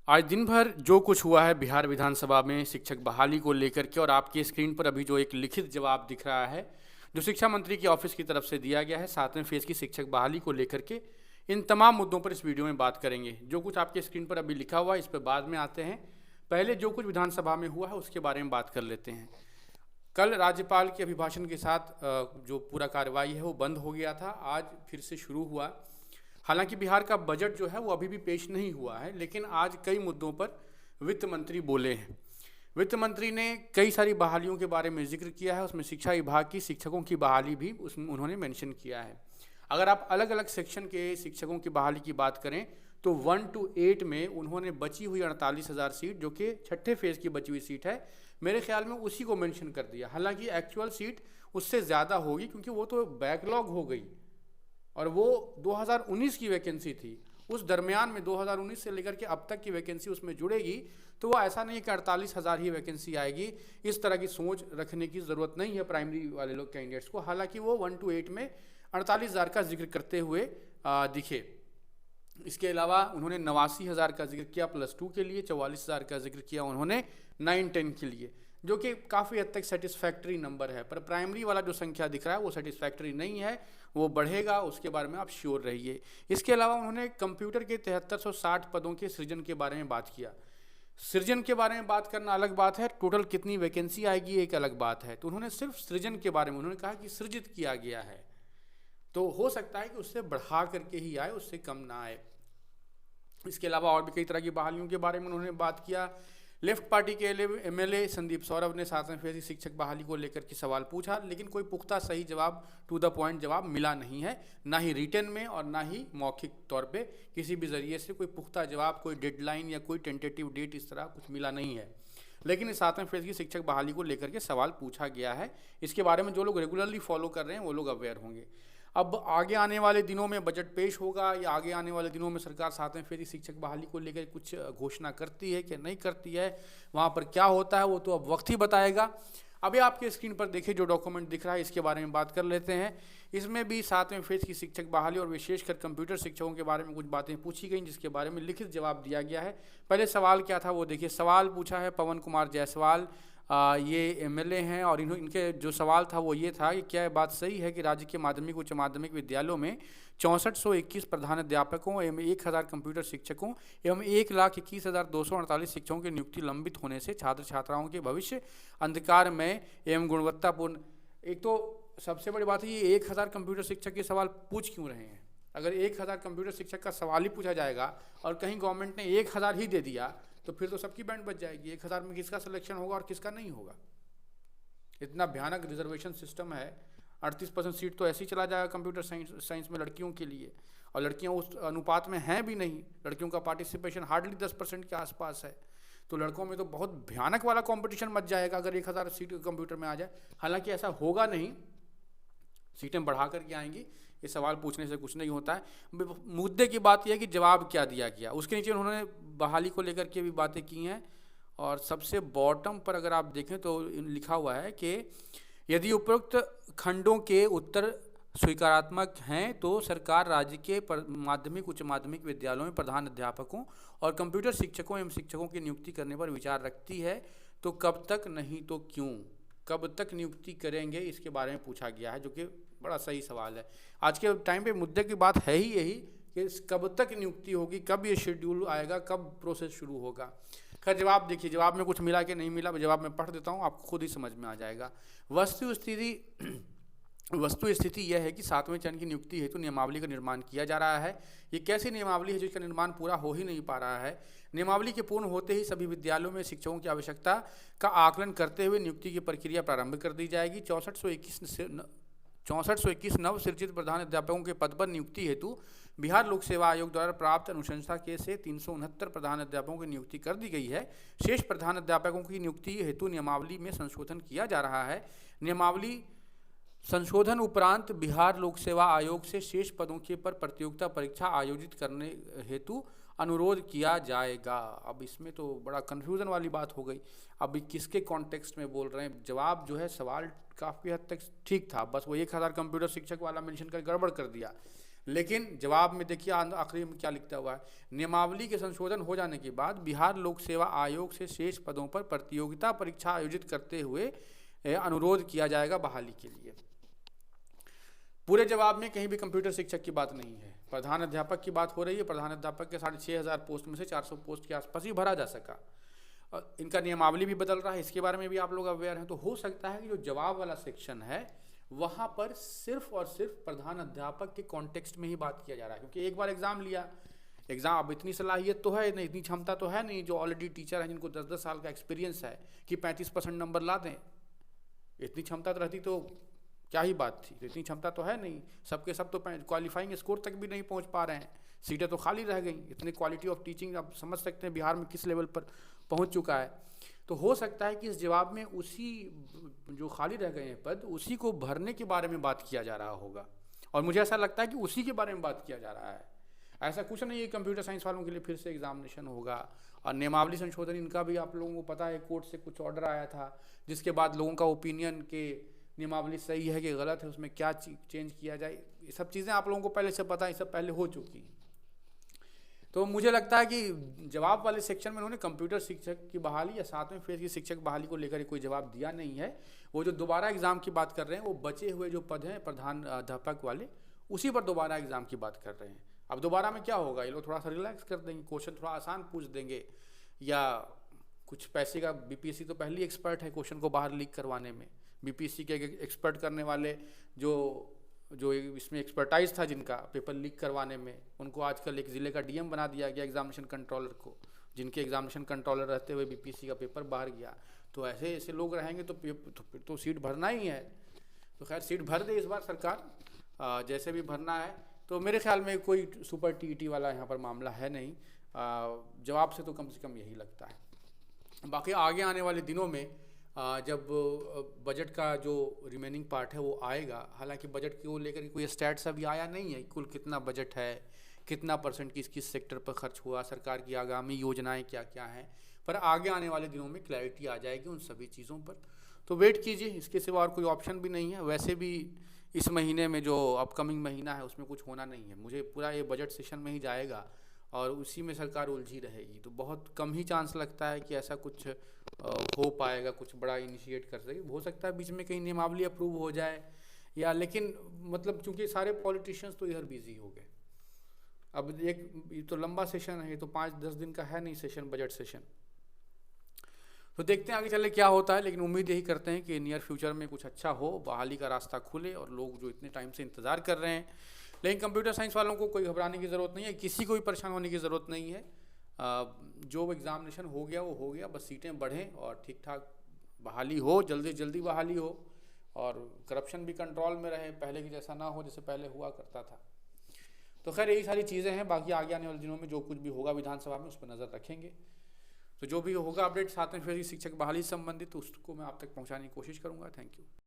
आज दिन भर जो कुछ हुआ है बिहार विधानसभा में शिक्षक बहाली को लेकर के, और आपकी स्क्रीन पर अभी जो एक लिखित जवाब दिख रहा है जो शिक्षा मंत्री की ऑफिस की तरफ से दिया गया है 7वें फेज की शिक्षक बहाली को लेकर के, इन तमाम मुद्दों पर इस वीडियो में बात करेंगे। जो कुछ आपकी स्क्रीन पर अभी लिखा हुआ है इस पर बाद में आते हैं। पहले जो कुछ विधानसभा में हुआ है उसके बारे में बात कर लेते हैं। कल राज्यपाल के अभिभाषण के साथ जो पूरा कार्रवाई है वो बंद हो गया था, आज फिर से शुरू हुआ। हालांकि बिहार का बजट जो है वो अभी भी पेश नहीं हुआ है, लेकिन आज कई मुद्दों पर वित्त मंत्री बोले हैं। वित्त मंत्री ने कई सारी बहालियों के बारे में जिक्र किया है, उसमें शिक्षा विभाग की शिक्षकों की बहाली भी उसमें उन्होंने मेंशन किया है। अगर आप अलग अलग सेक्शन के शिक्षकों की बहाली की बात करें तो 1 to 8 में उन्होंने बची हुई 48,000 सीट, जो कि छठे फेज की बची हुई सीट है, मेरे ख्याल में उसी को मेंशन कर दिया। हालांकि एक्चुअल सीट उससे ज़्यादा होगी क्योंकि वो तो बैकलॉग हो गई और वो 2019 की वैकेंसी थी। उस दरमियान में 2019 से लेकर के अब तक की वैकेंसी उसमें जुड़ेगी, तो वो ऐसा नहीं है कि 48,000 ही वैकेंसी आएगी। इस तरह की सोच रखने की ज़रूरत नहीं है प्राइमरी वाले लोग कैंडिडेट्स को। हालांकि वो 1 to 8 में 48,000 का जिक्र करते हुए दिखे। इसके अलावा उन्होंने 89,000 का जिक्र किया +2 के लिए, 44,000 का जिक्र किया उन्होंने 9-10 के लिए, जो कि काफ़ी हद तक सेटिस्फैक्ट्री नंबर है। पर प्राइमरी वाला जो संख्या दिख रहा है वो सेटिस्फैक्ट्री नहीं है, वो बढ़ेगा, उसके बारे में आप श्योर रहिए। इसके अलावा उन्होंने कंप्यूटर के 7360 पदों के सृजन के बारे में बात किया। सृजन के बारे में बात करना अलग बात है, टोटल कितनी वैकेंसी आएगी एक अलग बात है। तो उन्होंने सिर्फ सृजन के बारे में उन्होंने कहा कि सृजित किया गया है, तो हो सकता है कि उससे बढ़ा करके ही आए, उससे कम ना आए। इसके अलावा और भी कई तरह की बहालियों के बारे में उन्होंने बात किया। लेफ्ट पार्टी के एमएलए संदीप सौरभ ने 7वें फेज की शिक्षक बहाली को लेकर के सवाल पूछा, लेकिन कोई पुख्ता सही जवाब, टू द पॉइंट जवाब मिला नहीं है, ना ही रिटन में और ना ही मौखिक तौर पे किसी भी जरिए से कोई पुख्ता जवाब, कोई डेडलाइन या कोई टेंटेटिव डेट इस तरह कुछ मिला नहीं है। लेकिन इस 7वें फेज की शिक्षक बहाली को लेकर के सवाल पूछा गया है। इसके बारे में जो लोग रेगुलरली फॉलो कर रहे हैं वो लोग अवेयर होंगे। अब आगे आने वाले दिनों में बजट पेश होगा या आगे आने वाले दिनों में सरकार 7वें फेज की शिक्षक बहाली को लेकर कुछ घोषणा करती है कि नहीं करती है, वहाँ पर क्या होता है वो तो अब वक्त ही बताएगा। अभी आपके स्क्रीन पर देखिए जो डॉक्यूमेंट दिख रहा है इसके बारे में बात कर लेते हैं। इसमें भी 7वें फेज की शिक्षक बहाली और विशेषकर कंप्यूटर शिक्षकों के बारे में कुछ बातें पूछी गई, जिसके बारे में लिखित जवाब दिया गया है। पहले सवाल क्या था वो देखिए। सवाल पूछा है पवन कुमार जायसवाल, ये एमएलए हैं, और इनके जो सवाल था वो ये था कि क्या बात सही है कि राज्य के माध्यमिक उच्च माध्यमिक विद्यालयों में 6421 प्रधानाध्यापकों एवं 1000 कंप्यूटर शिक्षकों एवं 1,21,248 शिक्षकों की नियुक्ति लंबित होने से छात्र छात्राओं के भविष्य अंधकार में एवं गुणवत्तापूर्ण। एक तो सबसे बड़ी बात है ये 1000 कंप्यूटर शिक्षक के सवाल पूछ क्यों रहे हैं। अगर 1000 कंप्यूटर शिक्षक का सवाल ही पूछा जाएगा और कहीं गवर्नमेंट ने 1000 ही दे दिया तो फिर तो सबकी बैंड बच जाएगी। 1000 में किसका सिलेक्शन होगा और किसका नहीं होगा। इतना भयानक रिजर्वेशन सिस्टम है, 38% सीट तो ऐसे ही चला जाएगा कंप्यूटर साइंस में लड़कियों के लिए, और लड़कियां उस अनुपात में हैं भी नहीं। लड़कियों का पार्टिसिपेशन हार्डली 10% के आसपास है, तो लड़कों में तो बहुत भयानक वाला कंपटीशन मच जाएगा अगर 1000 सीट कंप्यूटर में आ जाए। हालांकि ऐसा होगा नहीं, सीटें बढ़ा करके आएंगी। ये सवाल पूछने से कुछ नहीं होता है। मुद्दे की बात यह है कि जवाब क्या दिया गया। उसके नीचे उन्होंने बहाली को लेकर के भी बातें की हैं, और सबसे बॉटम पर अगर आप देखें तो लिखा हुआ है कि यदि उपरोक्त खंडों के उत्तर स्वीकारात्मक हैं तो सरकार राज्य के माध्यमिक उच्च माध्यमिक विद्यालयों में प्रधान अध्यापकों और कंप्यूटर शिक्षकों एवं शिक्षकों की नियुक्ति करने पर विचार रखती है, तो कब तक, नहीं तो क्यों, कब तक नियुक्ति करेंगे, इसके बारे में पूछा गया है, जो कि बड़ा सही सवाल है। आज के टाइम पे मुद्दे की बात है ही यही कि कब तक नियुक्ति होगी, कब ये शेड्यूल आएगा, कब प्रोसेस शुरू होगा। खैर जवाब देखिए, जवाब में कुछ मिला कि नहीं मिला, जवाब मैं पढ़ देता हूँ, आपको खुद ही समझ में आ जाएगा। वस्तु स्थिति यह है कि 7वें चरण की नियुक्ति हेतु नियमावली का निर्माण किया जा रहा है। ये कैसी नियमावली है जिसका निर्माण पूरा हो ही नहीं पा रहा है। नियमावली के पूर्ण होते ही सभी विद्यालयों में शिक्षकों की आवश्यकता का आकलन करते हुए नियुक्ति की प्रक्रिया प्रारंभ कर दी जाएगी। 6421 नव सृजित प्रधान अध्यापकों के पद पर नियुक्ति हेतु बिहार लोक सेवा आयोग द्वारा प्राप्त अनुशंसा के से 369 प्रधान अध्यापकों की नियुक्ति कर दी गई है। शेष प्रधान अध्यापकों की नियुक्ति हेतु नियमावली में संशोधन किया जा रहा है। नियमावली संशोधन उपरांत बिहार लोक सेवा आयोग से शेष पदों के पर प्रतियोगिता परीक्षा आयोजित करने हेतु अनुरोध किया जाएगा। अब इसमें तो बड़ा कन्फ्यूज़न वाली बात हो गई। अब किसके कॉन्टेक्स्ट में बोल रहे हैं। जवाब जो है सवाल काफ़ी हद तक ठीक था, बस वो 1000 कंप्यूटर शिक्षक वाला मेंशन कर गड़बड़ कर दिया। लेकिन जवाब में देखिए आखिरी में क्या लिखता हुआ है, नियमावली के संशोधन हो जाने के बाद बिहार लोक सेवा आयोग से शेष पदों पर प्रतियोगिता परीक्षा आयोजित करते हुए अनुरोध किया जाएगा बहाली के लिए। पूरे जवाब में कहीं भी कंप्यूटर शिक्षक की बात नहीं है, प्रधान अध्यापक की बात हो रही है। प्रधान अध्यापक के 6,500 पोस्ट में से 400 पोस्ट के आसपास ही भरा जा सका। और इनका नियमावली भी बदल रहा है, इसके बारे में भी आप लोग अवेयर हैं। तो हो सकता है कि जो जवाब वाला सेक्शन है वहाँ पर सिर्फ और सिर्फ प्रधान अध्यापक के कॉन्टेक्स्ट में ही बात किया जा रहा है, क्योंकि एक बार एग्जाम लिया, एग्जाम अब इतनी सलाहियत तो है नहीं, इतनी क्षमता तो है नहीं, जो ऑलरेडी टीचर हैं जिनको 10-10 साल का एक्सपीरियंस है कि 35% नंबर ला दें। इतनी क्षमता तो रहती तो क्या ही बात थी, तो इतनी क्षमता तो है नहीं। सबके सब तो क्वालिफाइंग स्कोर तक भी नहीं पहुंच पा रहे हैं, सीटें तो खाली रह गई। इतनी क्वालिटी ऑफ टीचिंग आप समझ सकते हैं बिहार में किस लेवल पर पहुंच चुका है। तो हो सकता है कि इस जवाब में उसी जो खाली रह गए हैं पद, उसी को भरने के बारे में बात किया जा रहा होगा, और मुझे ऐसा लगता है कि उसी के बारे में बात किया जा रहा है। ऐसा कुछ नहीं है कंप्यूटर साइंस वालों के लिए फिर से एग्जामिनेशन होगा। और नियमावली संशोधन इनका भी आप लोगों को पता है, कोर्ट से कुछ ऑर्डर आया था, जिसके बाद लोगों का ओपिनियन के नियमावली सही है कि गलत है, उसमें क्या चेंज किया जाए, ये सब चीज़ें आप लोगों को पहले से पता है, ये सब पहले हो चुकी हैं। तो मुझे लगता है कि जवाब वाले सेक्शन में उन्होंने कंप्यूटर शिक्षक की बहाली या 7वें फेज की शिक्षक बहाली को लेकर कोई जवाब दिया नहीं है। वो जो दोबारा एग्जाम की बात कर रहे हैं, वो बचे हुए जो पद हैं प्रधान अध्यापक वाले, उसी पर दोबारा एग्जाम की बात कर रहे हैं। अब दोबारा में क्या होगा, ये लोग थोड़ा सा रिलैक्स कर देंगे, क्वेश्चन थोड़ा आसान पूछ देंगे, या कुछ पैसे का, बीपीएससी तो पहले ही एक्सपर्ट है क्वेश्चन को बाहर लीक करवाने में। बीपीएससी के एक्सपर्ट करने वाले जो इसमें एक्सपर्टाइज था जिनका पेपर लीक करवाने में, उनको आजकल एक ज़िले का डीएम बना दिया गया एग्जामिनेशन कंट्रोलर को, जिनके एग्जामिनेशन कंट्रोलर रहते हुए बीपीएससी का पेपर बाहर गया। तो ऐसे ऐसे लोग रहेंगे तो फिर तो सीट भरना ही है। तो खैर सीट भर दे इस बार सरकार, जैसे भी भरना है। तो मेरे ख्याल में कोई सुपर टीईटी वाला यहाँ पर मामला है नहीं, जवाब से कम यही लगता है। बाकी आगे आने वाले दिनों में जब बजट का जो रिमेनिंग पार्ट है वो आएगा, हालांकि बजट को लेकर कोई स्टैट्स अभी आया नहीं है, कुल कितना बजट है, कितना % किस सेक्टर पर खर्च हुआ, सरकार की आगामी योजनाएं क्या क्या हैं, पर आगे आने वाले दिनों में क्लैरिटी आ जाएगी उन सभी चीज़ों पर। तो वेट कीजिए, इसके सिवा और कोई ऑप्शन भी नहीं है। वैसे भी इस महीने में जो अपकमिंग महीना है उसमें कुछ होना नहीं है, मुझे पूरा ये बजट सेशन में ही जाएगा और उसी में सरकार उलझी रहेगी। तो बहुत कम ही चांस लगता है कि ऐसा कुछ हो पाएगा, कुछ बड़ा इनिशिएट कर सके। हो सकता है बीच में कहीं नियमावली अप्रूव हो जाए, या लेकिन मतलब चूंकि सारे पॉलिटिशियंस तो इधर बिजी हो गए। अब ये तो लंबा सेशन है, ये तो 5-10 दिन का है नहीं सेशन, बजट सेशन। तो देखते हैं आगे चले क्या होता है, लेकिन उम्मीद यही करते हैं कि नियर फ्यूचर में कुछ अच्छा हो, बहाली का रास्ता खुले और लोग जो इतने टाइम से इंतज़ार कर रहे हैं। लेकिन कंप्यूटर साइंस वालों को कोई घबराने की ज़रूरत नहीं है, किसी को भी परेशान होने की ज़रूरत नहीं है। जो एग्ज़ामिनेशन हो गया वो हो गया, बस सीटें बढ़ें और ठीक ठाक बहाली हो, जल्दी जल्दी बहाली हो, और करप्शन भी कंट्रोल में रहे, पहले की जैसा ना हो जैसे पहले हुआ करता था। तो खैर यही सारी चीज़ें हैं। बाकी आगे आने वाले दिनों में जो कुछ भी होगा विधानसभा में उस पर नज़र रखेंगे। तो जो भी होगा अपडेट 7वें फेज की शिक्षक बहाली से संबंधित, उसको मैं आप तक पहुंचाने की कोशिश करूंगा। Thank you.